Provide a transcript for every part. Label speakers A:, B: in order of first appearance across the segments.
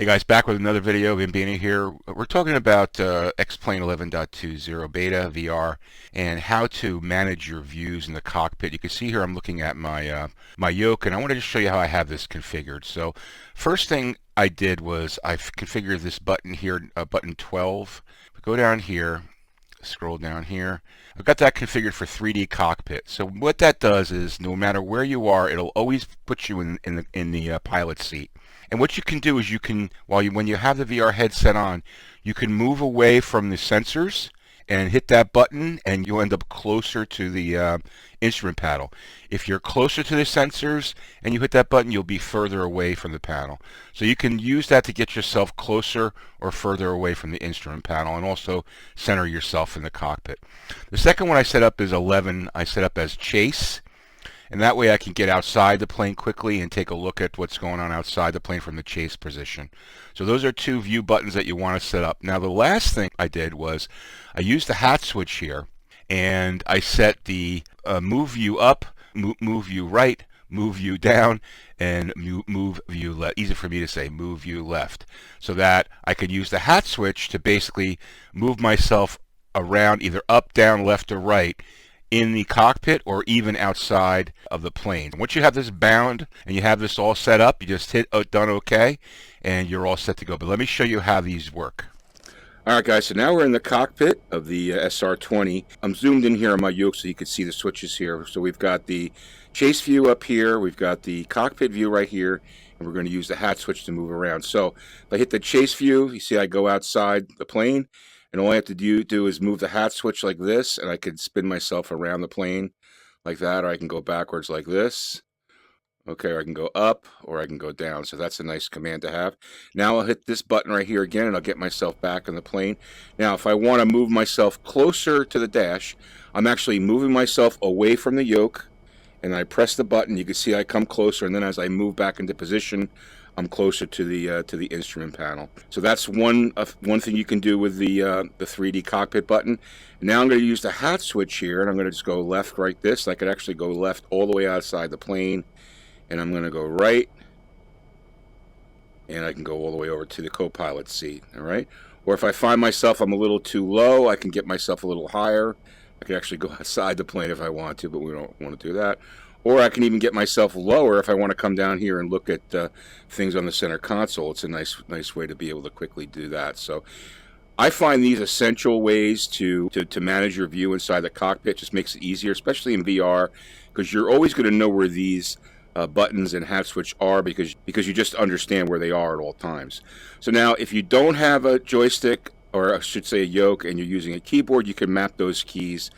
A: Hey guys, back with another video. Bambino here. We're talking about X-Plane 11.20 beta VR and how to manage your views in the cockpit. You can see here I'm looking at my my yoke, and I wanted to show you how I have this configured. So first thing I did was I configured this button here, button 12. Go down here, scroll down here. I've got that configured for 3D cockpit. So what that does is no matter where you are, it'll always put you in the pilot seat. And what you can do is you can, when you have the VR headset on, you can move away from the sensors and hit that button, and you'll end up closer to the instrument panel. If you're closer to the sensors and you hit that button, you'll be further away from the panel. So you can use that to get yourself closer or further away from the instrument panel, and also center yourself in the cockpit. The second one I set up is 11. I set up as chase. And that way I can get outside the plane quickly and take a look at what's going on outside the plane from the chase position. So those are two view buttons that you want to set up. Now the last thing I did was I used the hat switch here, and I set the move view up, move view right, move view down, and move view left. Easy for me to say, move view left. So that I could use the hat switch to basically move myself around either up, down, left, or right in the cockpit or even outside of the plane. Once you have this bound and you have this all set up, you just hit done OK, and you're all set to go. But let me show you how these work. Alright guys, so now we're in the cockpit of the SR20. I'm zoomed in here on my yoke so you can see the switches here. So we've got the chase view up here, we've got the cockpit view right here, and we're going to use the hat switch to move around. So if I hit the chase view, you see I go outside the plane. And all I have to do is move the hat switch like this, and I can spin myself around the plane like that, or I can go backwards like this. Okay, or I can go up, or I can go down. So that's a nice command to have. Now I'll hit this button right here again, and I'll get myself back on the plane. Now, if I want to move myself closer to the dash, I'm actually moving myself away from the yoke, and I press the button. You can see I come closer, and then as I move back into position, I'm closer to the instrument panel. So that's one thing you can do with the 3D cockpit button. Now I'm going to use the hat switch here, and I'm going to just go left, right, this. I could actually go left all the way outside the plane, and I'm going to go right, and I can go all the way over to the co-pilot seat. All right. Or if I find myself I'm a little too low, I can get myself a little higher. I can actually go outside the plane if I want to, but we don't want to do that. Or I can even get myself lower if I want to come down here and look at things on the center console. It's a nice way to be able to quickly do that. So I find these essential ways to manage your view inside the cockpit. Just makes it easier, especially in VR, because you're always going to know where these buttons and hat switch are because you just understand where they are at all times. So now if you don't have a joystick, or I should say a yoke, and you're using a keyboard, you can map those keys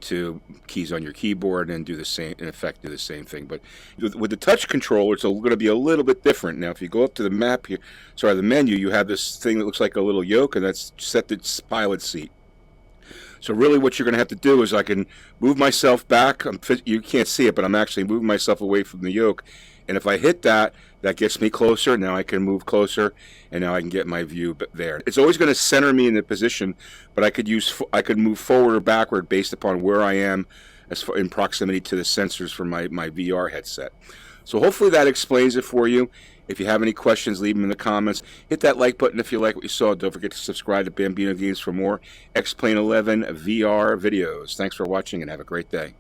A: to keys on your keyboard and do the same, in effect, do the same thing. But with the touch controller, it's going to be a little bit different. Now, if you go up to the map here, sorry, the menu, you have this thing that looks like a little yoke, and that's set the pilot seat. So really what you're going to have to do is I can move myself back. You can't see it, but I'm actually moving myself away from the yoke. And if I hit that, that gets me closer. Now I can move closer, and now I can get my view there. It's always going to center me in the position, but I could move forward or backward based upon where I am as far in proximity to the sensors for my VR headset. So hopefully that explains it for you. If you have any questions, leave them in the comments. Hit that like button if you like what you saw. Don't forget to subscribe to Bambino Games for more X-Plane 11 VR videos. Thanks for watching, and have a great day.